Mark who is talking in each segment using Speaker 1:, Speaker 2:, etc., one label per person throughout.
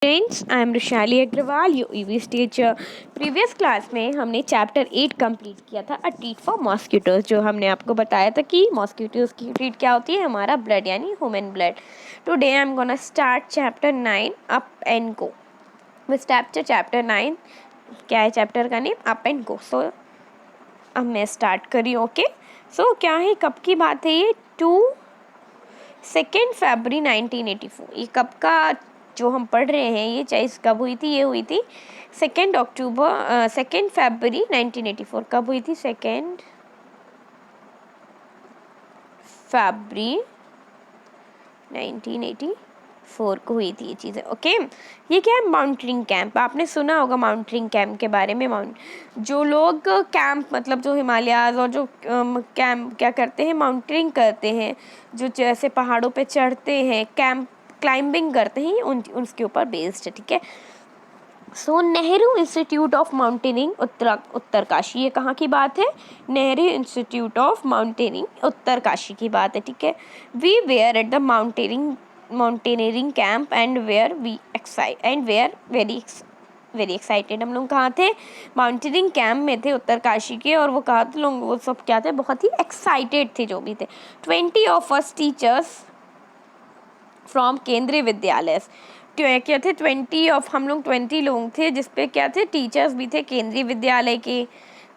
Speaker 1: Friends, I am Rushali Agrawal, you EV teacher. Previous class में हमने chapter 8 complete किया था, अ ट्रीट फॉर मॉस्किटोज। जो हमने आपको बताया था कि मॉस्किटोज की ट्रीट क्या होती है, हमारा ब्लड यानी human blood. Today I am gonna start chapter 9 up and go. Chapter 9 क्या है, चैप्टर का नेम अप एंड गो। सो अब मैं स्टार्ट करी। ओके, सो क्या है, कब की बात है ये? 2 फरवरी 1984। ये कब का जो हम पढ़ रहे हैं, ये चीज़ कब हुई थी? ये हुई थी 2 फरवरी 1984। कब हुई थी? 2 फरवरी 1984 को हुई थी ये चीज़ें। ओके, ये क्या है? Mountaineering camp. आपने सुना होगा माउंटेनिंग कैंप के बारे में। जो लोग कैंप मतलब जो हिमालयाज और जो कैंप क्या करते हैं, माउंटेनिंग करते हैं, जो जैसे पहाड़ों पे चढ़ते हैं, कैंप क्लाइंबिंग करते हैं, उसके ऊपर बेस्ड है। ठीक है। सो Nehru institute of mountaineering Uttarkashi, ये कहाँ की बात है? Nehru institute of mountaineering Uttarkashi की बात है। ठीक है। We were at the mountaineering camp and were very excited. हम लोग कहाँ थे? माउंटेनिंग कैंप में थे उत्तरकाशी के। और वो कहा थे लोग, वो सब क्या थे? बहुत ही एक्साइटेड थे जो भी थे। 20 ऑफ अस टीचर्स फ्रॉम केंद्रीय विद्यालय। क्या थे? 20 लोग थे, जिसपे क्या थे? टीचर्स भी थे केंद्रीय विद्यालय के।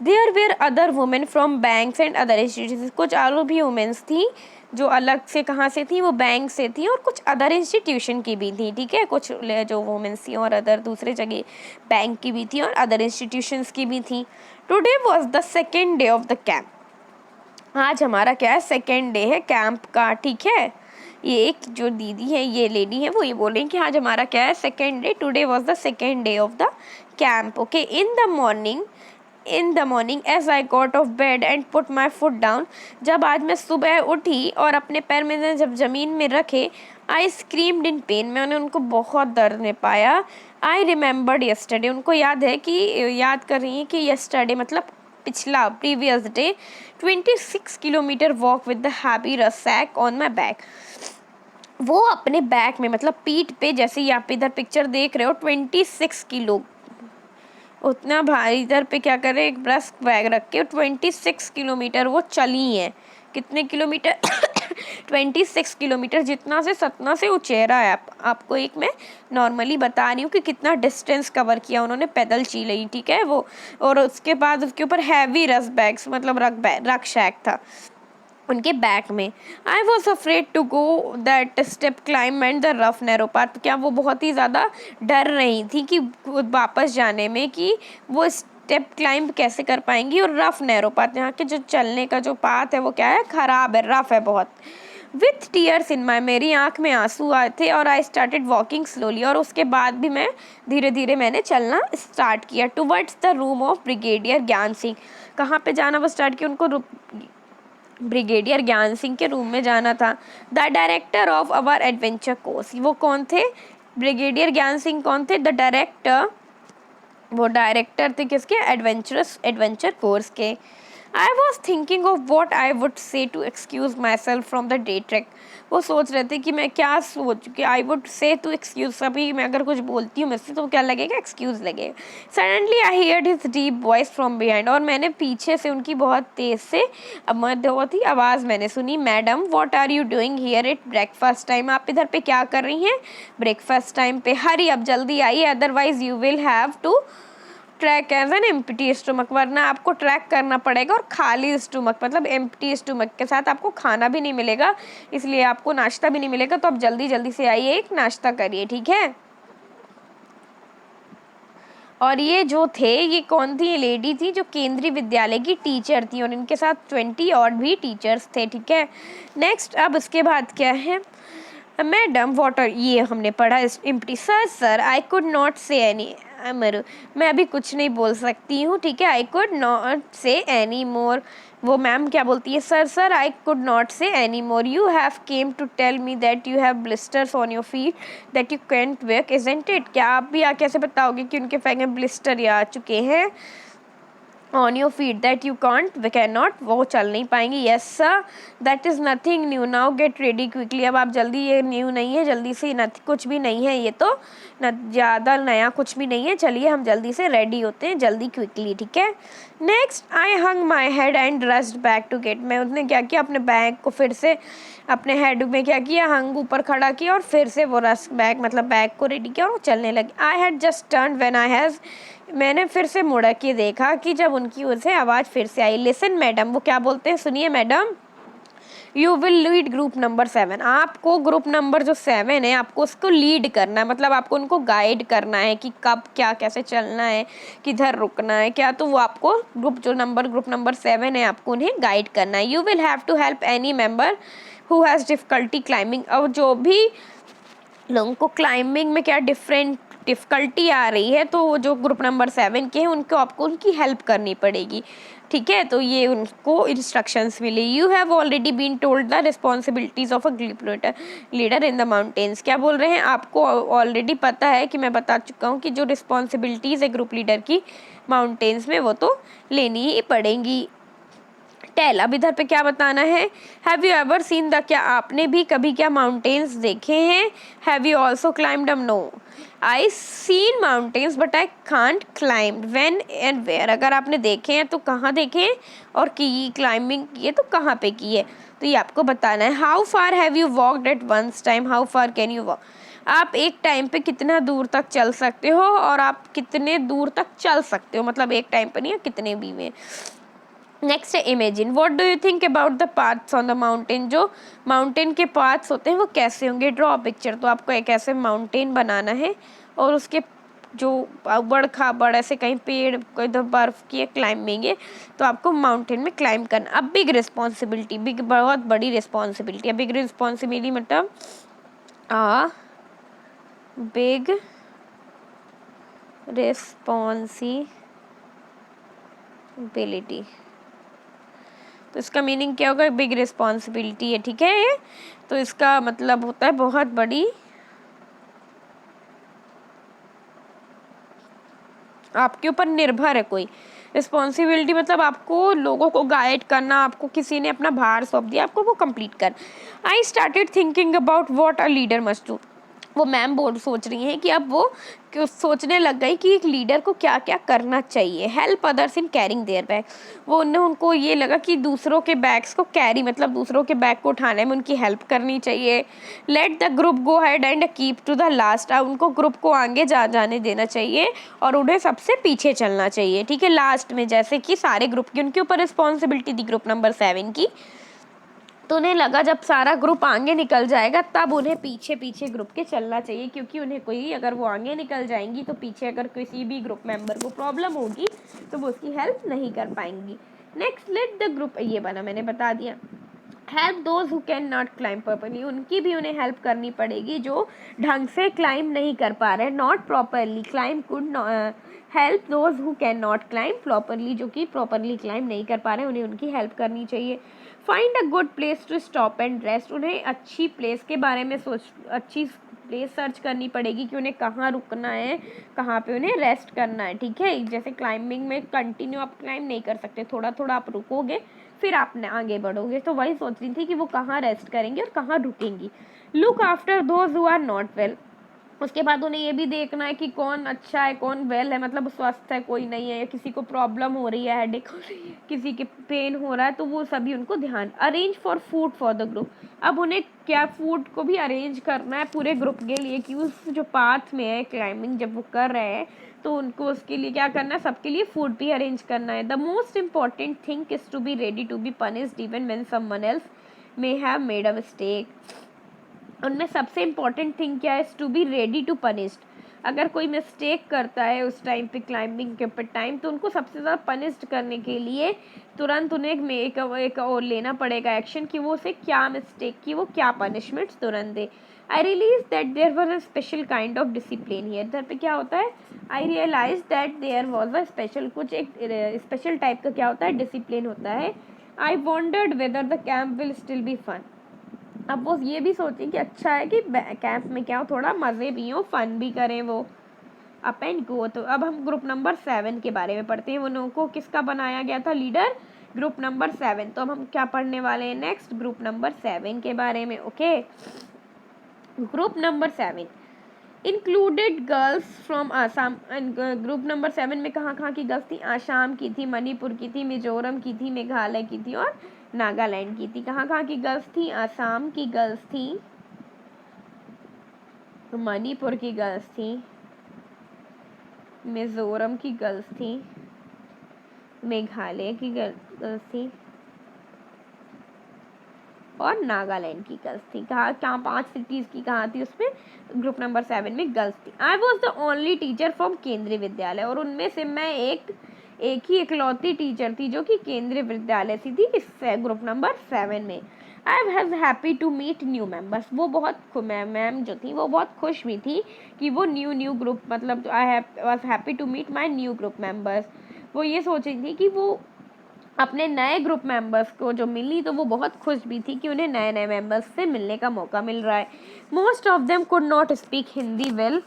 Speaker 1: There were other women from banks and other institution. कुछ और भी वुमेन्स थी जो अलग से कहाँ से थी? वो बैंक से थी, और कुछ अदर इंस्टीट्यूशन की भी थी। ठीक है, कुछ जो वुमेन्स थी और अदर दूसरे जगह बैंक की भी थी और अदर इंस्टीट्यूशंस की भी थी। Today was the second day of the camp. आज हमारा क्या है? सेकेंड डे है कैंप का। ठीक है। ये एक जो दीदी है, ये लेडी है, वो ये बोल रही है कि आज हमारा क्या है? Second day. Today was the second day of the camp. Okay, in the morning as I got off bed and put my foot down. जब आज मैं सुबह उठी और अपने पैर मैंने जब ज़मीन में रखे, आई स्क्रीम्ड इन पेन, मैंने उनको बहुत दर्द में पाया। आई रिमेंबर्ड यस्टरडे, उनको याद कर रही हैं कि यस्टरडे मतलब पिछला, previous day, 26 kilometre walk with the heavy rucksack on my back. वो अपने बैक में मतलब पीठ पे, जैसे ये आप इधर पिक्चर देख रहे हो, 26 किलो उतना भारी इधर पे क्या करे, एक ब्रश बैग रख के 26 किलोमीटर वो चली हैं। कितने किलोमीटर? 26 किलोमीटर, जितना से सतना से उचेरा है। आपको एक मैं नॉर्मली बता रही हूँ कि कितना डिस्टेंस कवर किया उन्होंने, पैदल चली। ठीक है वो। और उसके बाद उसके ऊपर हैवी रस बैग्स मतलब रक शैक था उनके बैक में। I was afraid to go that step climb and the rough narrow path. क्या वो बहुत ही ज़्यादा डर रही थी कि वापस जाने में, कि वो स्टेप क्लाइंब कैसे कर पाएंगी। और रफ नैरो पाथ, यहाँ के जो चलने का जो पाथ है वो क्या है? ख़राब है, रफ है बहुत। विथ टीयर्स इन माई, मेरी आँख में आंसू आए थे। और आई स्टार्टेड वॉकिंग स्लोली, और उसके बाद भी मैं धीरे धीरे मैंने चलना स्टार्ट किया। Towards the room of brigadier ज्ञान सिंह। कहाँ पे जाना वो स्टार्ट किया? उनको ब्रिगेडियर ज्ञान सिंह के रूम में जाना था। The director of our adventure course, वो कौन थे? ब्रिगेडियर ज्ञान सिंह कौन थे? द डायरेक्टर, वो डायरेक्टर थे किसके? एडवेंचर कोर्स के। I was thinking of what I would say to excuse myself from the day track. वो सोच रहे थे कि मैं क्या सोच के I would say to excuse, अभी मैं अगर कुछ बोलती हूँ मुझसे तो क्या लगेगा? एक्सक्यूज लगेगा। Suddenly I heard his deep voice from behind, और मैंने पीछे से उनकी बहुत तेज से मध्यवर्ती आवाज़ मैंने सुनी। Madam, what are you doing here at breakfast time? आप इधर पे क्या कर रही हैं ब्रेकफास्ट टाइम पे? हरी, अब जल्दी आइए, otherwise you will have to track as an empty stomach, वरना आपको ट्रैक करना पड़ेगा और खाली स्टमक मतलब एम्प्टी स्टमक के साथ आपको खाना भी नहीं मिलेगा, इसलिए आपको नाश्ता भी नहीं मिलेगा। तो आप जल्दी जल्दी से आइए, एक नाश्ता करिए। ठीक है। और ये जो थे, ये कौन थी? ये लेडी थी जो केंद्रीय विद्यालय की टीचर थी, और इनके साथ 20 और भी टीचर्स थे। ठीक है। नेक्स्ट, अब इसके बाद क्या है? मैडम वाटर, ये हमने पढ़ा empty. Sir I could not say any more, मैं अभी कुछ नहीं बोल सकती हूँ। ठीक है। I could not say any more, वो मैम क्या बोलती है? Sir I could not say any more, you have came to tell me that you have blisters on your feet that you can't work, isn't it? क्या आप भी कैसे बताओगे कि उनके पैर में ब्लिस्टर आ चुके हैं? On your feet that you can't way can not, वो चल नहीं पाएंगी। Yes sir, that is nothing new, now get ready quickly. अब आप जल्दी, ये न्यू नहीं है, जल्दी से कुछ भी नहीं है, ये तो न ज़्यादा नया कुछ भी नहीं है, चलिए हम जल्दी से रेडी होते हैं, जल्दी क्विकली, ठीक है। Next, I hung my head and rushed back to gate. मैं उसने क्या किया, अपने बैग को फिर से अपने हेड में क्या किया, हंग ऊपर खड़ा किया और फिर से वो रस्ट बैग मतलब बैग को रेडी किया और वो चलने लगी। I had just turn when I has, मैंने फिर से मुड़ के देखा कि जब उनकी ओर से आवाज़ फिर से आई। लिसन मैडम, वो क्या बोलते हैं, सुनिए madam, you will lead group number 7। आपको ग्रुप नंबर जो 7 है, आपको उसको लीड करना है, मतलब आपको उनको गाइड करना है कि कब क्या कैसे चलना है, किधर रुकना है क्या, तो वो आपको ग्रुप नंबर 7 है, आपको उन्हें गाइड करना है। You will have to help any member who has difficulty climbing. और जो भी लोगों को क्लाइंबिंग में क्या डिफ़िकल्टी आ रही है, तो वो जो ग्रुप नंबर 7 के हैं उनको आपको उनकी हेल्प करनी पड़ेगी, ठीक है। तो ये उनको इंस्ट्रक्शंस मिली। You have already been told the responsibilities of a group leader in the mountains. क्या बोल रहे हैं, आपको ऑलरेडी पता है कि मैं बता चुका हूँ कि जो रिस्पॉन्सिबिलिटीज़ है ग्रुप लीडर की माउंटेन्स में, वो तो लेनी ही पड़ेंगी। टेल, अब इधर पे क्या बताना है, have you ever seen the, क्या आपने भी कभी क्या माउंटेन्स देखे हैं। Have you also climbed um, no I seen mountains but I can't climb, when and where. अगर आपने देखे हैं तो कहाँ देखे हैं, और की क्लाइंबिंग की है तो कहाँ पे की है, तो ये आपको बताना है। How far have you walked at once time, how far can you walk. आप एक टाइम पे कितना दूर तक चल सकते हो, और आप कितने दूर तक चल सकते हो, मतलब एक टाइम पे नहीं है, कितने भी में। नेक्स्ट है imagine, what do you think about the paths on the mountain. जो माउंटेन के पाथ्स होते हैं वो कैसे होंगे, ड्रॉ पिक्चर। तो आपको एक ऐसे माउंटेन बनाना है और उसके जो बड़ खाबड़ ऐसे कहीं पेड़, कोई तो बर्फ़ की क्लाइंबिंग है, तो आपको माउंटेन में क्लाइंब करना। अब बिग रिस्पॉन्सिबिलिटी, बिग बहुत बड़ी रिस्पॉन्सिबिलिटी है। बिग रिस्पॉन्सिबिलिटी मतलब बिग रिस्पॉन्सिबिलिटी, तो इसका मीनिंग क्या होगा, बिग रिस्पॉन्सिबिलिटी है, ठीक है ये। तो इसका मतलब होता है बहुत बड़ी, आपके ऊपर निर्भर है कोई। रिस्पॉन्सिबिलिटी मतलब आपको लोगों को गाइड करना, आपको किसी ने अपना भार सौंप दिया, आपको वो कंप्लीट कर। I started thinking about what a leader must do. वो मैम सोच रही हैं कि अब वो सोचने लग गई कि एक लीडर को क्या क्या करना चाहिए। Help others in carrying their bag, वो उनको ये लगा कि दूसरों के बैग्स को कैरी मतलब दूसरों के बैग को उठाने में उनकी हेल्प करनी चाहिए। Let the group go head and keep to the last, उनको ग्रुप को आगे जाने देना चाहिए और उन्हें सबसे पीछे चलना चाहिए, ठीक है, लास्ट में। जैसे कि सारे ग्रुप की उनके ऊपर रिस्पॉन्सिबिलिटी थी ग्रुप नंबर 7 की, तो उन्हें लगा जब सारा ग्रुप आगे निकल जाएगा तब उन्हें पीछे पीछे ग्रुप के चलना चाहिए, क्योंकि उन्हें कोई, अगर वो आगे निकल जाएंगी तो पीछे अगर किसी भी ग्रुप मेंबर को प्रॉब्लम होगी तो वो उसकी हेल्प नहीं कर पाएंगी। नेक्स्ट, लेट द ग्रुप, ये बना मैंने बता दिया। Help those who can not climb properly, उनकी भी उन्हें हेल्प करनी पड़ेगी जो ढंग से क्लाइंब नहीं कर पा रहे, not properly climb could help those who can not climb properly, जो कि प्रॉपरली क्लाइंब नहीं कर पा रहे उन्हें उनकी हेल्प करनी चाहिए। Find a good place to stop and rest, उन्हें अच्छी प्लेस के बारे में अच्छी प्लेस सर्च करनी पड़ेगी कि उन्हें कहाँ रुकना है, कहाँ पे उन्हें रेस्ट करना है, ठीक है। जैसे क्लाइंबिंग में कंटिन्यू आप क्लाइंब नहीं कर सकते, थोड़ा थोड़ा आप रुकोगे फिर आप आगे बढ़ोगे, तो वही सोच रही थी कि वो कहाँ रेस्ट करेंगे और कहाँ रुकेंगी। Look after those who are not well, उसके बाद उन्हें ये भी देखना है कि कौन अच्छा है कौन वेल है, मतलब स्वस्थ है कोई नहीं है, या किसी को प्रॉब्लम हो रही है, हेडेक हो रही है, किसी के पेन हो रहा है, तो वो सभी उनको ध्यान। Arrange for food for the group, अब उन्हें क्या फूड को भी अरेंज करना है पूरे ग्रुप के लिए, कि उस जो पाथ में है क्लाइंबिंग जब वो कर रहे हैं तो उनको उसके लिए क्या करना है, सबके लिए फूड भी अरेंज करना है। The most important thing is to be ready to be punished even when someone else may have made a mistake, उनमें सबसे इम्पॉर्टेंट थिंग क्या है, to be ready to punished, अगर कोई मिस्टेक करता है उस टाइम पे क्लाइंबिंग के ऊपर टाइम, तो उनको सबसे ज़्यादा पनिश्ड करने के लिए तुरंत उन्हें एक और लेना पड़ेगा एक्शन, कि वो उसे क्या मिस्टेक की, वो क्या पनिशमेंट्स तुरंत दे। I realise that there was a special kind of discipline here, इधर पे क्या होता है, I realise that there was a special, कुछ एक स्पेशल टाइप का क्या होता है, डिसिप्लिन होता है। I wondered whether the camp will still be fun, अब वो ये भी सोचें कि अच्छा है कि कैंप में क्या हो, थोड़ा मज़े भी हो, फन भी करें वो, अप एंड गो। तो अब हम ग्रुप नंबर 7 के बारे में पढ़ते हैं। उनको किसका बनाया गया था लीडर? Group number 7। तो अब हम क्या पढ़ने वाले हैं नेक्स्ट? ग्रुप नंबर 7 के बारे में। Okay, group number 7 included girls from Assam. Group number 7 में कहाँ कहाँ की गर्ल्स थी? आसाम की थी, मणिपुर की थी, मिजोरम की थी, मेघालय की थी और नागालैंड की थी। कहाँ कहाँ की गर्ल्स थी? आसाम की गर्ल्स थी, मणिपुर की गर्ल्स थी, मिजोरम की गर्ल्स थी, मेघालय की गर्ल्स थी और नागालैंड की गर्ल्स थी। कहाँ कहाँ 5 सिटीज़ की कहाँ थी उसमें? ग्रुप नंबर 7 में गर्ल्स थी। I was the only teacher from केंद्रीय विद्यालय, और उनमें से मैं एक ही इकलौती टीचर थी जो कि केंद्रीय विद्यालय से थी इस ग्रुप नंबर 7 में। I was happy to meet new members, वो बहुत मैम जो थी वो बहुत खुश भी थी कि वो न्यू ग्रुप, मतलब I was happy to meet my new group members. वो ये सोच रही थी कि वो अपने नए ग्रुप मेंबर्स को जो मिली तो वो बहुत खुश भी थी कि उन्हें नए नए मेंबर्स से मिलने का मौका मिल रहा है। Most of them could not speak Hindi well,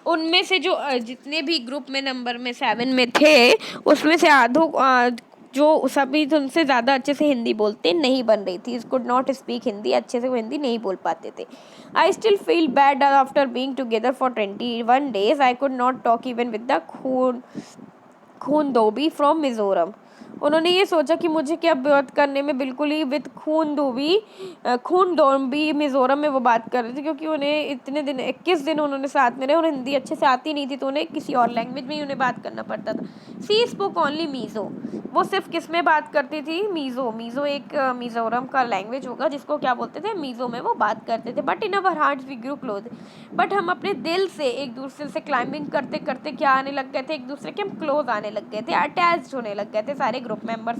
Speaker 1: उनमें से जो जितने भी ग्रुप में नंबर में 7 में थे उसमें से आधों जो सभी उनसे ज़्यादा अच्छे से हिंदी बोलते नहीं बन रही थी। कुड नॉट स्पीक हिंदी, अच्छे से वो हिंदी नहीं बोल पाते थे। I still feel bad after being together for 21 days। I could not talk even with the खून धोबी फ्रॉम मिजोरम। उन्होंने ये सोचा कि मुझे क्या बात करने में बिल्कुल ही विद खून धोबी मिजोरम में वो बात कर रहे थे, क्योंकि उन्हें इतने दिन 21 दिन उन्होंने साथ में रहे और हिंदी अच्छे से आती नहीं थी, तो उन्हें किसी और लैंग्वेज में ही उन्हें बात करना पड़ता था। सी स्पोक ओनली मीज़ो, वो सिर्फ किस में बात करती थी? मीज़ो एक मिजोरम का लैंग्वेज होगा जिसको क्या बोलते थे? मीज़ो में वो बात करते थे। But in our hearts we grew close, but हम अपने दिल से एक दूसरे से क्लाइंबिंग करते करते क्या आने लग गए थे? एक दूसरे के हम क्लोज आने लग गए थे, अटैच्ड होने लग गए थे सारे ग्रुप मेंबर्स।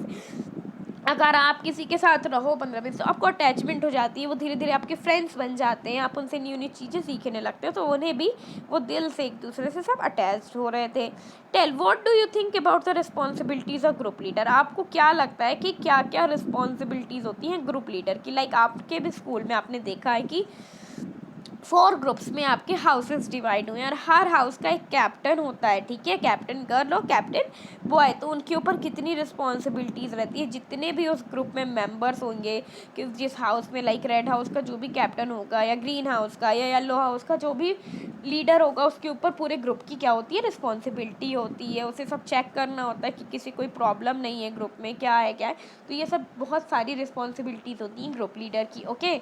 Speaker 1: अगर आप किसी के साथ रहो 15 दिन तो आपको अटैचमेंट हो जाती है, वो धीरे धीरे आपके फ्रेंड्स बन जाते हैं, आप उनसे न्यू न्यू चीज़ें सीखने लगते हैं, तो उन्हें भी वो दिल से एक दूसरे से सब अटैच्ड हो रहे थे। Tell what do you think about the responsibilities of group leader, आपको क्या लगता है कि क्या क्या रिस्पॉन्सिबिलिटीज़ होती हैं ग्रुप लीडर की? लाइक आपके भी स्कूल में आपने देखा है कि 4 ग्रुप्स में आपके हाउसेस डिवाइड हुए हैं और हर हाउस का एक कैप्टन होता है, ठीक है? कैप्टन गर्ल और कैप्टन बॉय। तो उनके ऊपर कितनी रिस्पॉन्सिबिलिटीज़ रहती है, जितने भी उस ग्रुप में मेंबर्स होंगे कि जिस हाउस में, लाइक रेड हाउस का जो भी कैप्टन होगा या ग्रीन हाउस का या येलो हाउस का जो भी लीडर होगा, उसके ऊपर पूरे ग्रुप की क्या होती है? रिस्पॉन्सिबिलिटी होती है। उसे सब चेक करना होता है कि किसी कोई प्रॉब्लम नहीं है ग्रुप में, क्या है। तो ये सब बहुत सारी रिस्पॉन्सिबिलिटीज़ होती हैं ग्रुप लीडर की। Okay,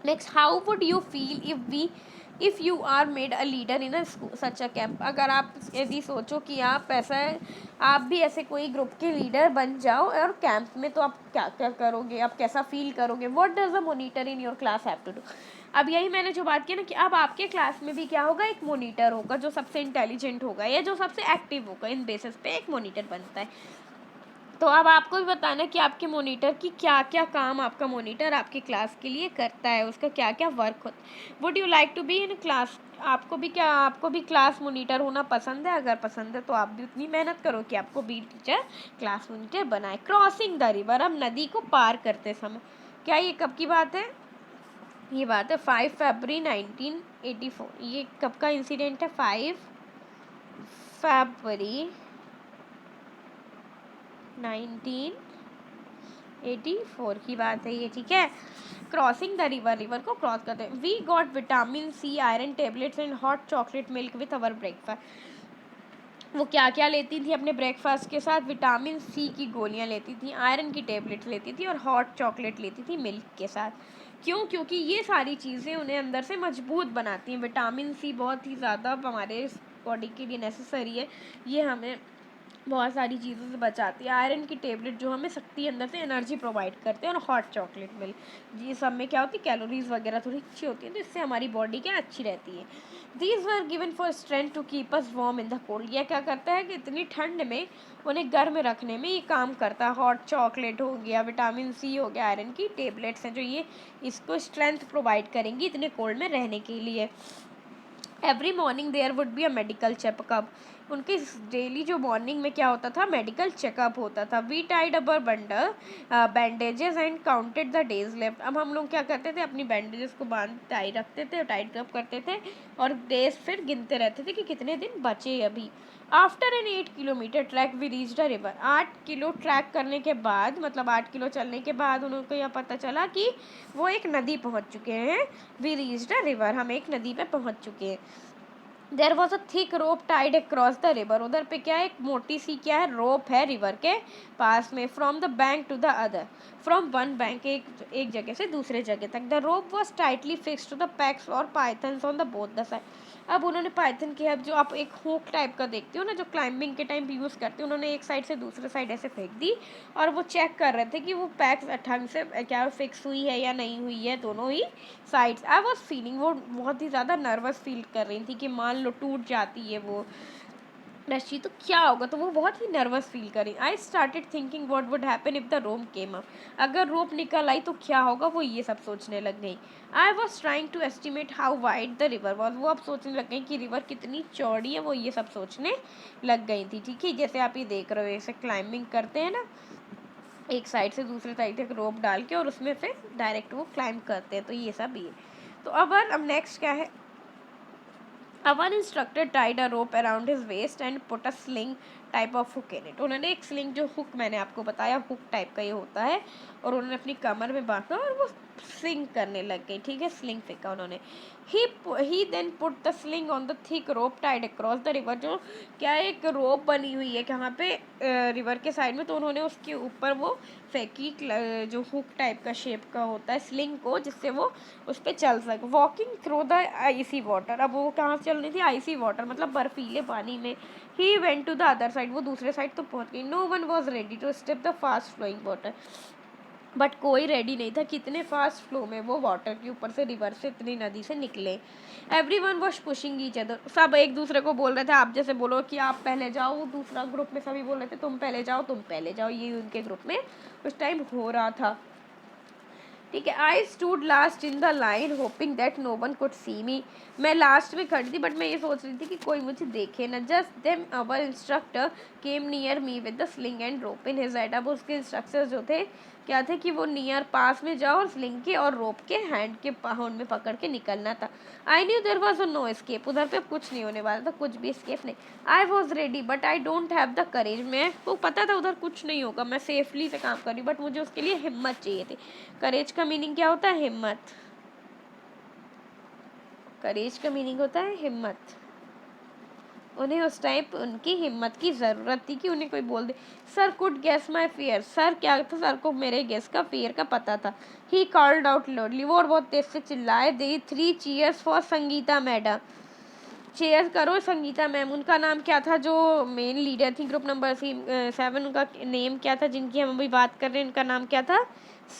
Speaker 1: next, how would you feel if you are made a leader in such a camp, अगर आप यदि सोचो कि आप भी ऐसे कोई ग्रुप के लीडर बन जाओ और कैंप में, तो आप क्या क्या करोगे? आप कैसा फील करोगे? What does the monitor in your class have to do? अब यही मैंने जो बात की ना कि अब आपके क्लास में भी क्या होगा? एक मोनीटर होगा जो सबसे इंटेलिजेंट होगा या जो सबसे एक्टिव होगा, इन बेसिस पे एक मोनीटर बनता है। तो अब आपको भी बताना कि आपके मोनीटर की क्या क्या काम आपका मोनीटर आपकी क्लास के लिए करता है, उसका क्या क्या वर्क होता है। Would you like to be in class, आपको भी क्लास मोनीटर होना पसंद है? अगर पसंद है तो आप भी उतनी मेहनत करो कि आपको भी टीचर क्लास मोनीटर बनाए। क्रॉसिंग द रिवर, अब नदी को पार करते समय, क्या ये कब की बात है? ये बात है 5 फरवरी 1984। ये कब का इंसिडेंट है? 5 फरवरी 1984 की बात है ये, ठीक है? क्रॉसिंग द रिवर को क्रॉस करते हैं। We got vitamin C, iron tablets and hot chocolate milk with our breakfast. वो क्या क्या लेती थी अपने ब्रेकफास्ट के साथ? विटामिन सी की गोलियां लेती थी, आयरन की टेबलेट्स लेती थी और हॉट चॉकलेट लेती थी मिल्क के साथ। क्यों? क्योंकि ये सारी चीज़ें उन्हें अंदर से मजबूत बनाती हैं। विटामिन सी बहुत ही ज़्यादा हमारे बॉडी के लिए नेसेसरी है, ये हमें बहुत सारी चीज़ों से बचाती है। आयरन की टेबलेट जो हमें शक्ति, अंदर से एनर्जी प्रोवाइड करते हैं। और हॉट चॉकलेट मिल्क, ये सब में क्या होती है? कैलोरीज वगैरह थोड़ी अच्छी होती है, तो इससे हमारी बॉडी क्या अच्छी रहती है। These were given for strength to keep us warm in the cold, यह क्या करता है कि इतनी ठंड में उन्हें गर्म रखने में ये काम करता है। हॉट चॉकलेट हो गया, विटामिन सी हो गया, आयरन की टेबलेट्स हैं जो ये इसको स्ट्रेंथ प्रोवाइड करेंगी इतने कोल्ड में रहने के लिए। Every morning there would be a medical checkup, उनके डेली जो मॉर्निंग में क्या होता था, मेडिकल चेकअप होता था। We tied our bundle bandages and counted the days left. अब हम लोग क्या करते थे, अपनी बैंडेजेस को बांध टाई रखते थे, टाइट अप करते थे और डेज फिर गिनते रहते थे कि कितने दिन बचे अभी। After an 8 kilometre track we reach the river. 8 kilo track करने के बाद, मतलब 8 किलो चलने के बाद उनको यह पता चला कि वो एक नदी पहुंच चुके हैं। वी रीच द रिवर, हम एक नदी पे पहुंच चुके हैं। There was a thick rope tied across the river. उधर पे क्या है, एक मोटी सी क्या है, रोप है रिवर के पास में। From the bank to the other, from one bank, एक जगह से दूसरे जगह तक। The rope was tightly fix to the pegs और pythons on the both the side. अब उन्होंने पाइथन की हेल्प, जो आप एक हुक टाइप का देखते हो ना, जो क्लाइंबिंग के टाइम यूज़ करते हो, उन्होंने एक साइड से दूसरे साइड ऐसे फेंक दी और वो चेक कर रहे थे कि वो पैक्स ढंग से क्या फिक्स हुई है या नहीं हुई है, दोनों ही साइड्स। आई वॉज फीलिंग, वो बहुत ही ज़्यादा नर्वस फील कर रही थी कि मान लो टूट जाती है वो रस्सी तो क्या होगा, तो वो बहुत ही नर्वस फील कर रही। I started thinking what would happen if the rope came up. अगर रोप निकल आई तो क्या होगा, वो ये सब सोचने लग गई। I was trying to estimate how wide the river was. वो अब सोचने लग गई कि रिवर कितनी चौड़ी है, वो ये सब सोचने लग गई थी। ठीक है, जैसे आप ये देख रहे हो, ऐसे क्लाइंबिंग करते हैं ना, एक साइड से दूसरे साइड तक रोप डाल के और उसमें फिर डायरेक्ट वो क्लाइंब करते हैं, तो ये सब ये। तो अब नेक्स्ट क्या है, Our instructor tied a rope around his waist and put a sling type of hook in it. उन्होंने एक स्लिंग, जो हुक मैंने आपको बताया हुक टाइप का ये होता है, और उन्होंने अपनी कमर में बांधा और वो स्लिंग करने लग गई। ठीक है, स्लिंग फेंका उन्होंने। He then put the sling on the thick rope tied across the river. जो क्या एक रोप बनी हुई है यहाँ पे रिवर के साइड में, तो उन्होंने उसके ऊपर वो फेंकी, जो हुक टाइप का शेप का होता है स्लिंग को, जिससे वो उस पर चल सके। Walking through the icy water. अब वो कहाँ चल रही थी, आइसी वाटर मतलब बर्फीले पानी में। He went to the other side, वो दूसरे साइड तो पहुंच गई। No one was ready to step the fast flowing water. But कोई रेडी नहीं था, कितने फास्ट फ्लो में वो वाटर के ऊपर से, रिवर से, इतनी नदी से निकले। Every one was pushing each other. सब एक दूसरे को बोल रहे थे, आप जैसे बोलो कि आप पहले जाओ, दूसरा ग्रुप में सभी बोल रहे थे तुम पहले जाओ, तुम पहले जाओ, ये उनके ग्रुप में उस टाइम हो रहा था। ठीक है, I stood last in the line hoping that no one could see me. मैं लास्ट में खड़ी थी, बट मैं ये सोच रही थी कि कोई मुझे देखे ना। Just them our instructor came near me with the sling and rope in his hand. अब उसके इंस्ट्रक्टर्स जो थे क्या थे कि वो नियर पास में जाओ और स्लिंग के और रोप के हैंड के पाउंड में पकड़ के निकलना था। I knew there was no escape. उधर पे कुछ नहीं होने वाला था, कुछ भी एस्केप नहीं। I was ready but I don't have the courage. मैं को पता था उधर कुछ नहीं होगा, मैं सेफली से काम कर रही, बट मुझे उसके लिए हिम्मत चाहिए थी। करेज का मीनिंग क्या होता है, हिम्मत। करेज का मीनिंग होता है हिम्मत। उन्हें उस टाइम उनकी हिम्मत की ज़रूरत थी कि उन्हें कोई बोल दे। Sir could guess my fear. Sir क्या था, सर को मेरे गेस का फियर का पता था। ही कॉल्ड आउट लाउडली, वो और बहुत तेज से चिल्लाए। दे 3 cheers for Sangeeta madam. Chair करो संगीता मैम। उनका नाम क्या था, जो मेन लीडर थी ग्रुप नंबर 7, उनका नेम क्या था, जिनकी हम अभी बात कर रहे हैं, उनका नाम क्या था,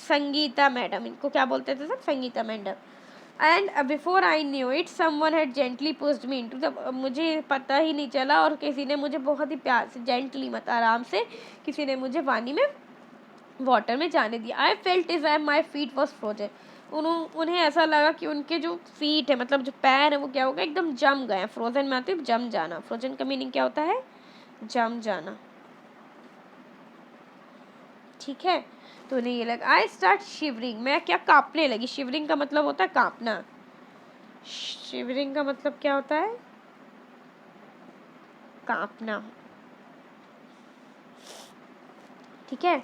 Speaker 1: संगीता मैडम। इनको क्या बोलते थे सब, Sangeeta madam. And before I knew it someone had gently pushed me into the. मुझे पता ही नहीं चला और किसी ने मुझे बहुत ही प्यार से, जेंटली मत आराम से, किसी ने मुझे पानी में, वाटर में जाने दिया। I felt is I my feet was frozen. उन्हें ऐसा लगा कि उनके जो फीट है, मतलब जो पैर है, वो क्या हो गया, एकदम जम गए। फ्रोजन में आते हैं जम जाना। फ्रोजन का मीनिंग क्या होता है, जम जाना। ठीक है, तो उन्हें ये लगा। आई स्टार्ट शिवरिंग, मैं क्या कांपने लगी। शिवरिंग का मतलब होता है कांपना। शिवरिंग का मतलब क्या होता है, कांपना। ठीक है,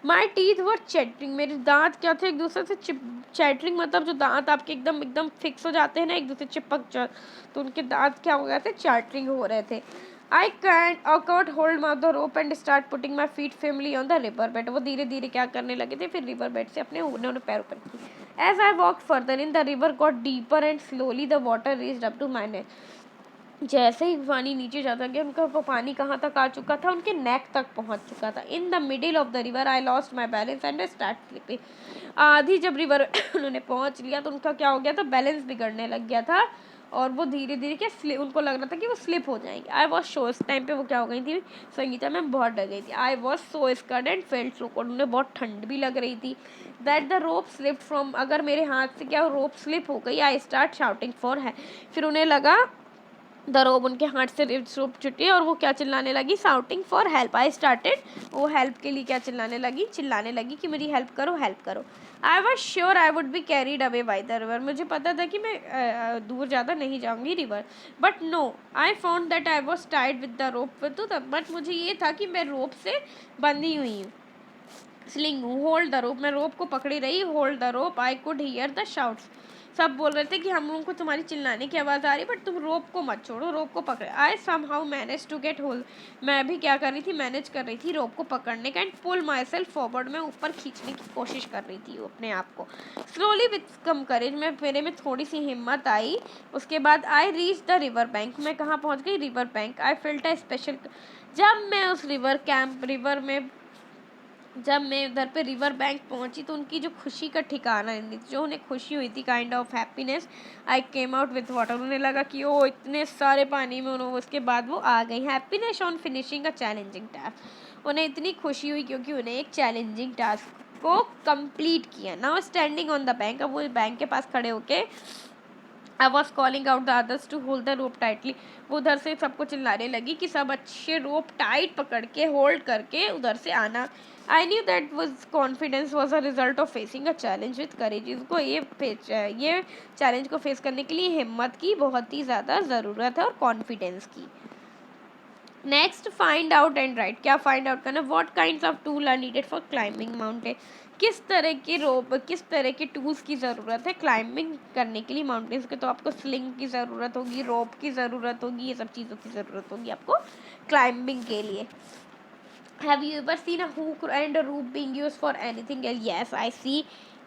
Speaker 1: माई टीथ वर चैटरिंग। मेरे दांत क्या थे, एक दूसरे से चैटरिंग मतलब जो दांत आपके एकदम एकदम फिक्स हो जाते हैं ना, एक दूसरे चिपक जा, तो उनके दांत क्या हो गए थे, चैटरिंग हो रहे थे। I can't hold my the rope and start putting my feet family on the river bed. वो धीरे धीरे क्या करने लगे थे, फिर रिवर बेड से अपने उन्होंने पैर ऊपर किए। As I walk further in the river got deeper and slowly the water reached up to my neck. जैसे ही पानी नीचे जाता गया, उनका वो पानी कहाँ तक आ चुका था, उनके नेक तक पहुँच चुका था। In the middle of the river I lost my balance and start slipping. आधी जब रिवर उन्होंने पहुँच लिया तो उनका क्या हो गया था, बैलेंस बिगड़ने लग गया था और वो धीरे धीरे क्या उनको लग रहा था कि वो स्लिप हो जाएंगे। आई वॉज सो, इस टाइम पे वो क्या हो गई थी, संगीता मैम बहुत डर गई थी। I was so scared and felt so cold. उन्हें बहुत ठंड भी लग रही थी। That the rope slip from, अगर मेरे हाथ से क्या रोप स्लिप हो गई। आई स्टार्ट शाउटिंग फॉर है, फिर उन्हें लगा द रोप उनके हाथ से रोप छुटी और वो क्या चिल्लाने लगी, shouting for help. I started, वो हेल्प के लिए क्या चिल्लाने लगी कि मेरी हेल्प करो, हेल्प करो। I was sure I would be carried away by the river, मुझे पता था कि मैं दूर ज़्यादा नहीं जाऊँगी river. But no, I found that I was tied with the rope with the, but मुझे ये था कि मैं रोप से बंधी हुई हूँ, स्लिंग हूँ। होल्ड द रोप, मैं रोप को पकड़ी रही, hold the rope. I could hear the shouts, सब बोल रहे थे कि हम लोगों को तुम्हारी चिल्लाने की आवाज़ आ रही, बट तुम रोप को मत छोड़ो, रोप को पकड़े। I somehow manage to get hold, मैं भी क्या कर रही थी, मैनेज कर रही थी रोप को पकड़ने का। And pull myself forward, मैं ऊपर खींचने की कोशिश कर रही थी अपने आप को। स्लोली विथ कम करेज, मेरे में थोड़ी सी हिम्मत आई। उसके बाद I reach the river bank, मैं कहाँ पहुँच गई, river bank. I felt a special, जब मैं उस जब मैं उधर पे रिवर बैंक पहुंची तो उनकी जो खुशी का ठिकाना नहीं, जो उन्हें खुशी हुई थी, kind of happiness. I came out with water, उन्हें लगा कि ओ इतने सारे पानी में, उन्होंने उसके बाद वो आ गई। Happiness on finishing a challenging task, उन्हें इतनी खुशी हुई क्योंकि उन्हें एक चैलेंजिंग टास्क को कंप्लीट किया। Now standing on the bank, अब वो बैंक के पास खड़े होके I was calling out the others to hold the rope tightly, वो उधर से सबको चिल्लाने लगी कि सब अच्छे रोप टाइट पकड़ के होल्ड करके उधर से आना। I knew that was confidence was a result of facing a challenge with करेज, इसको ये चैलेंज को फेस करने के लिए हिम्मत की बहुत ही ज़्यादा ज़रूरत है और कॉन्फिडेंस की। Next find out and write, क्या फाइंड आउट करना, what kinds of tool are needed for climbing mountain, किस तरह के टूल्स की ज़रूरत है क्लाइंबिंग करने के लिए माउंटेन्स के। तो आपको स्लिंग की ज़रूरत होगी, रोप की ज़रूरत होगी, ये सब चीज़ों की ज़रूरत होगी आपको क्लाइंबिंग के लिए। Have you ever seen a hook and a rope being used for anything else? Yes, I see.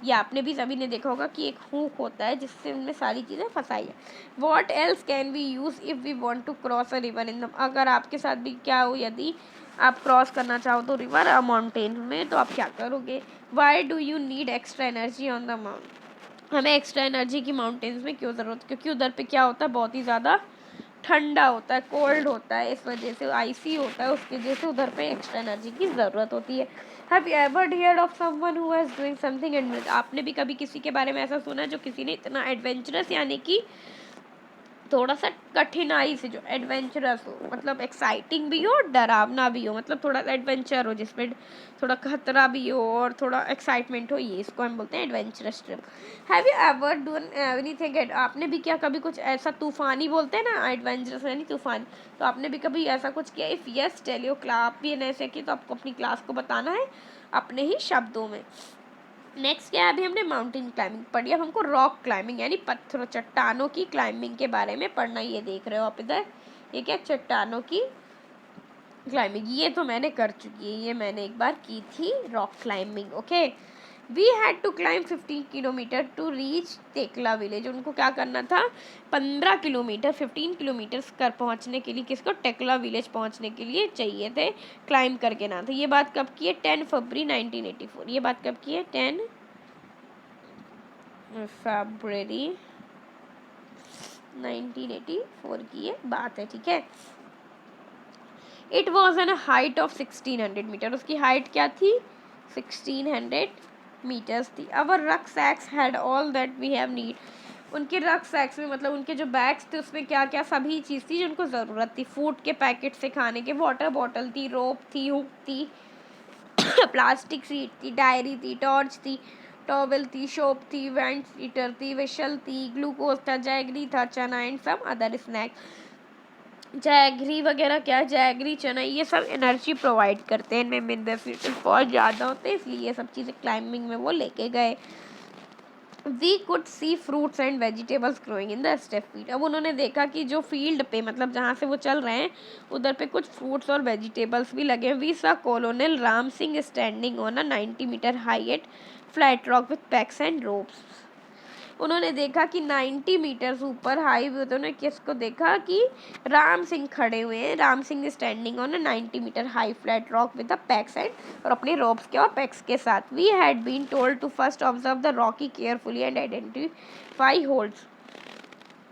Speaker 1: ये आपने भी सभी ने देखा होगा कि एक हुक होता है जिससे उनमें सारी चीज़ें फंसाई है। What else can we use if we want to cross a river in the, अगर आपके साथ भी क्या हो, यदि आप क्रॉस करना चाहो तो रिवर माउंटेन में, तो आप क्या करोगे। Why do you need extra energy on the mountain? हमें एक्स्ट्रा एनर्जी की माउंटेन्स में क्यों ज़रूरत, क्योंकि उधर पे क्या होता है, बहुत ही ज़्यादा ठंडा होता है, कोल्ड होता है, इस वजह से आइसी होता है, उसकी वजह से उधर पे एक्स्ट्रा एनर्जी की ज़रूरत होती है। Have you ever heard of someone who was doing something adventurous, आपने भी कभी किसी के बारे में ऐसा सुना जो किसी ने इतना एडवेंचरस, यानी कि थोड़ा सा कठिनाई से, जो एडवेंचरस हो, मतलब एक्साइटिंग भी हो, डरावना भी हो, मतलब थोड़ा एडवेंचर हो जिसमें थोड़ा खतरा भी हो और थोड़ा एक्साइटमेंट हो, ये इसको हम बोलते हैं adventurous trip. Have you ever done anything, आपने भी क्या कभी कुछ ऐसा, तूफानी बोलते हैं ना एडवेंचरस यानी तूफान, तो आपने भी कभी ऐसा कुछ किया। If yes tell your class, आप भी ऐसे किए तो आपको अपनी क्लास को बताना है अपने ही शब्दों में। नेक्स्ट क्या है, अभी हमने माउंटेन क्लाइंबिंग पढ़ी, अब हमको रॉक क्लाइंबिंग यानी पत्थरों चट्टानों की क्लाइंबिंग के बारे में पढ़ना। ये देख रहे हो आप इधर, ये क्या, चट्टानों की क्लाइंबिंग, ये तो मैंने कर चुकी है, ये मैंने एक बार की थी rock climbing. Okay, we had to climb 15 kilometre to reach Tekla village, उनको क्या करना था, 15 किलोमीटर 15 किलोमीटर कर पहुंचने के लिए, किसको, टेकला विलेज पहुंचने के लिए चाहिए थे, क्लाइंब करके ना था। ये बात कब की है, 10 फरवरी 1984, ये बात कब की है, 10 फरवरी 1984 की ये बात है, ठीक है। It was an height of 1600 metre, उसकी हाइट क्या थी, 1600 मीटर्स थी। Our rucksacks had all that we have need, उनके रक सैक्स में मतलब उनके जो बैग्स थे उसमें क्या क्या सभी चीज़ थी जो उनको ज़रूरत थी। फूड के पैकेट से खाने के, वाटर बॉटल थी, रोप थी, हुक थी, प्लास्टिक सीट थी, डायरी थी, टॉर्च थी, टॉवेल थी, शोप थी, वेंट हीटर थी, विशल थी, ग्लूकोज था, जैगरी था, chana and some other snacks. Jaggery वगैरह क्या, जैगरी चना, ये सब एनर्जी प्रोवाइड करते हैं, इनमें मिनरल्स बहुत ज़्यादा होते हैं, इसलिए ये सब चीज़ें क्लाइंबिंग में वो लेके गए। We could see fruits and vegetables growing in the step field, अब उन्होंने देखा कि जो फील्ड पे, मतलब जहाँ से वो चल रहे हैं उधर पे कुछ फ्रूट्स और वेजिटेबल्स भी लगे हैं। We saw colonel Ram Singh standing on a 90 metre high at flat rock with packs and ropes, उन्होंने देखा कि 90 मीटर्स ऊपर हाई, उन्होंने किसको देखा कि राम सिंह खड़े हुए हैं, Ram Singh standing on 90 metre high flat rock with the packs and, और अपने रोप्स के और पैक्स के साथ। We had been told to first observe the rocky carefully and identify holds,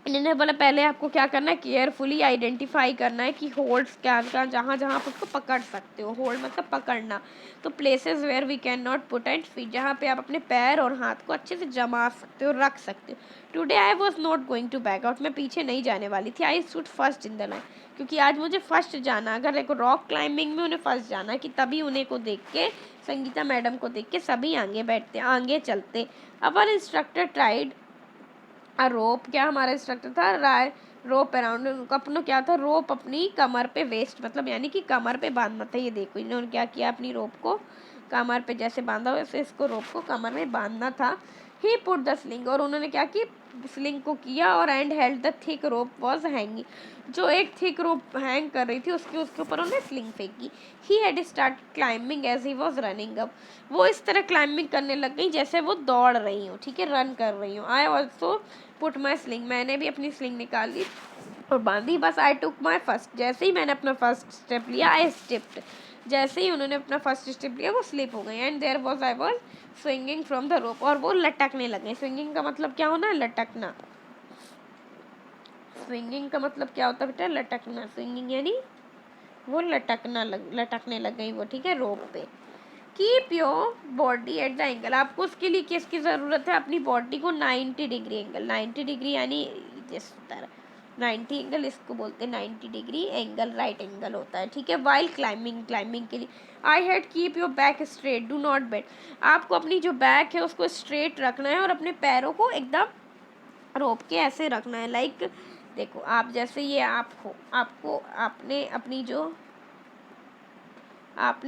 Speaker 1: इन्होंने बोला पहले आपको क्या करना है, केयरफुली आइडेंटिफाई करना है कि होल्ड्स क्या क्या, जहाँ जहाँ आप उसको पकड़ सकते हो, होल्ड मतलब पकड़ना, तो places where we can not put and feet, जहाँ पे आप अपने पैर और हाथ को अच्छे से जमा सकते हो, रख सकते हो। Today I was not going to back out, मैं पीछे नहीं जाने वाली थी। I should first in the line, क्योंकि आज मुझे फर्स्ट जाना, अगर एक रॉक क्लाइंबिंग में उन्हें फर्स्ट जाना है कि तभी उन्हें को देख के, संगीता मैडम को देख के सभी आगे बैठते, आगे चलते। अवर इंस्ट्रक्टर ट्राइड रोप, क्या हमारा इंस्ट्रक्टर था, रोप अराउंड, उनका अपना क्या था, रोप अपनी कमर पे वेस्ट मतलब यानी कि कमर पे बांधना था। ये देखो इन्होंने क्या किया, अपनी रोप को कमर पे जैसे बांधा वैसे इसको रोप को कमर में बांधना था। ही पुट द स्लिंग, और उन्होंने क्या की, स्लिंग को किया, और and held the thick rope was hanging, जो एक थिक रोप हैंग कर रही थी उसके ऊपर उन्होंने स्लिंग फेंकी। He had start climbing as he was running up, वो इस तरह क्लाइंबिंग करने लग गई जैसे वो दौड़ रही हूँ, ठीक है, रन कर रही हूँ। I also put my sling, मैंने भी अपनी स्लिंग निकाली और बांधी। बस आई टुक माई फर्स्ट, जैसे ही मैंने अपना फर्स्ट स्टेप लिया, आई स्टेप्ड, जैसे ही उन्होंने अपना फर्स्ट स्टेप लिया वो स्लिप हो गई। And there was I was swinging from the rope, और वो लटकने लगे। स्विंगिंग का मतलब क्या होना है, लटकना। स्विंगिंग का मतलब क्या होता है बेटा, लटकना। स्विंगिंग यानी वो लटकने लग गई वो, ठीक है, रोप पे। Keep your body at the angle, आपको उसके लिए किसकी ज़रूरत है, अपनी बॉडी को 90 डिग्री एंगल, 90 डिग्री यानी जिस तरह 90 एंगल इसको बोलते हैं, 90 डिग्री एंगल राइट एंगल होता है, ठीक है। वाइल क्लाइंबिंग के लिए I had keep your back straight do not bend, आपको अपनी जो बैक है उसको स्ट्रेट रखना है और अपने पैरों को एकदम रोप के ऐसे रखना है। लाइक देखो आप जैसे ये आप हो, आपको आपने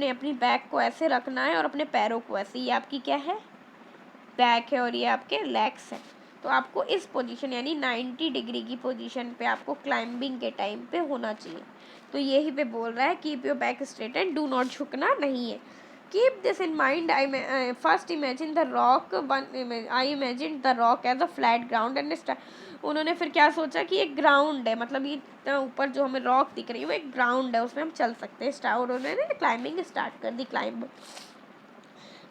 Speaker 1: अपनी बैक को ऐसे रखना है और अपने पैरों को ऐसे, ये आपकी क्या है, बैक है और ये आपके लेग्स हैं। तो आपको इस पोजीशन यानी 90 डिग्री की पोजीशन पे आपको क्लाइंबिंग के टाइम पे होना चाहिए। तो यही पे बोल रहा है keep your back straight and do not झुकना नहीं है। Keep this in mind, I first imagine the rock, I imagine the rock as a flat ground and उन्होंने फिर क्या सोचा कि एक ग्राउंड है, मतलब ये इतना ऊपर जो हमें रॉक दिख रही है वो एक ग्राउंड है, उसमें हम चल सकते हैं। उन्होंने क्लाइंबिंग स्टार्ट कर दी, climb.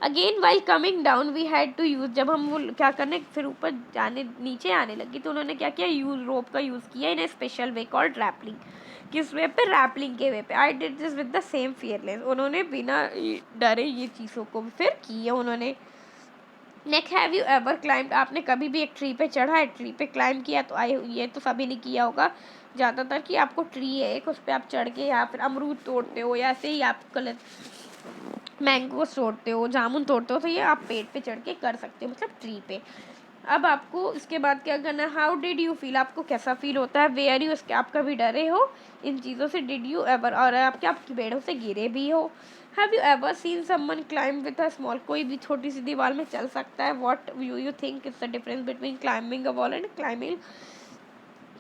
Speaker 1: Again while coming down we had to use, जब हम वो क्या करने फिर ऊपर जाने नीचे आने लगी तो उन्होंने क्या किया, रोप का यूज़ किया इन ए स्पेशल वे कॉल्ड रैपलिंग। किस वे पे, रैपलिंग के वे पे। I did this with the same fearless, उन्होंने बिना डरे ये चीज़ों को फिर किया उन्होंने। Next, have you ever climb, आपने कभी भी एक ट्री पे चढ़ा है, ट्री पे क्लाइंब किया, तो ये तो सभी ने किया होगा ज़्यादातर कि आपको ट्री है एक, उस पर आप चढ़ के या फिर अमरूद तोड़ते हो या ऐसे ही आप मैंगोस तोड़ते हो, जामुन तोड़ते हो, तो ये आप पेड़ पे चढ़ के कर सकते हो, मतलब ट्री पे। अब आपको इसके बाद क्या करना है, हाउ डिड यू फील, आपको कैसा फील होता है, वेयर यू, इसके आप कभी डरे हो इन चीज़ों से, डिड यू एवर, और आप क्या आपकी पेड़ों से गिरे भी हो। Have you ever seen someone climb with a small, कोई भी छोटी सी दीवार में चल सकता है। What you think is the difference between climbing a wall and climbing,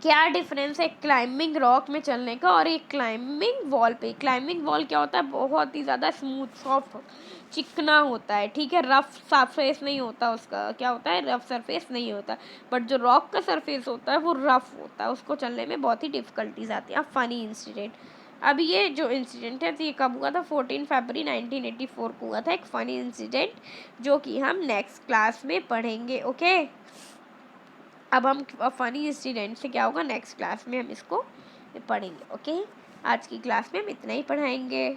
Speaker 1: क्या डिफरेंस है क्लाइंबिंग रॉक में चलने का और एक क्लाइंबिंग वॉल पे। क्लाइंबिंग वॉल क्या होता है, बहुत ही ज़्यादा स्मूथ सॉफ्ट चिकना होता है, ठीक है, रफ सरफेस नहीं होता, उसका क्या होता है, रफ सरफेस नहीं होता। बट जो रॉक का सरफेस होता है वो रफ होता है, उसको चलने में बहुत ही डिफ़िकल्टीज आती है। अब फनी इंसिडेंट, अब ये जो इंसिडेंट है तो ये कब हुआ था, 14 फरवरी 1984 को हुआ था, एक फ़नी इंसिडेंट जो कि हम नेक्स्ट क्लास में पढ़ेंगे। ओके, अब हम फनी इंसिडेंट से क्या होगा नेक्स्ट क्लास में हम इसको पढ़ेंगे। ओके, आज की क्लास में हम इतना ही पढ़ाएंगे।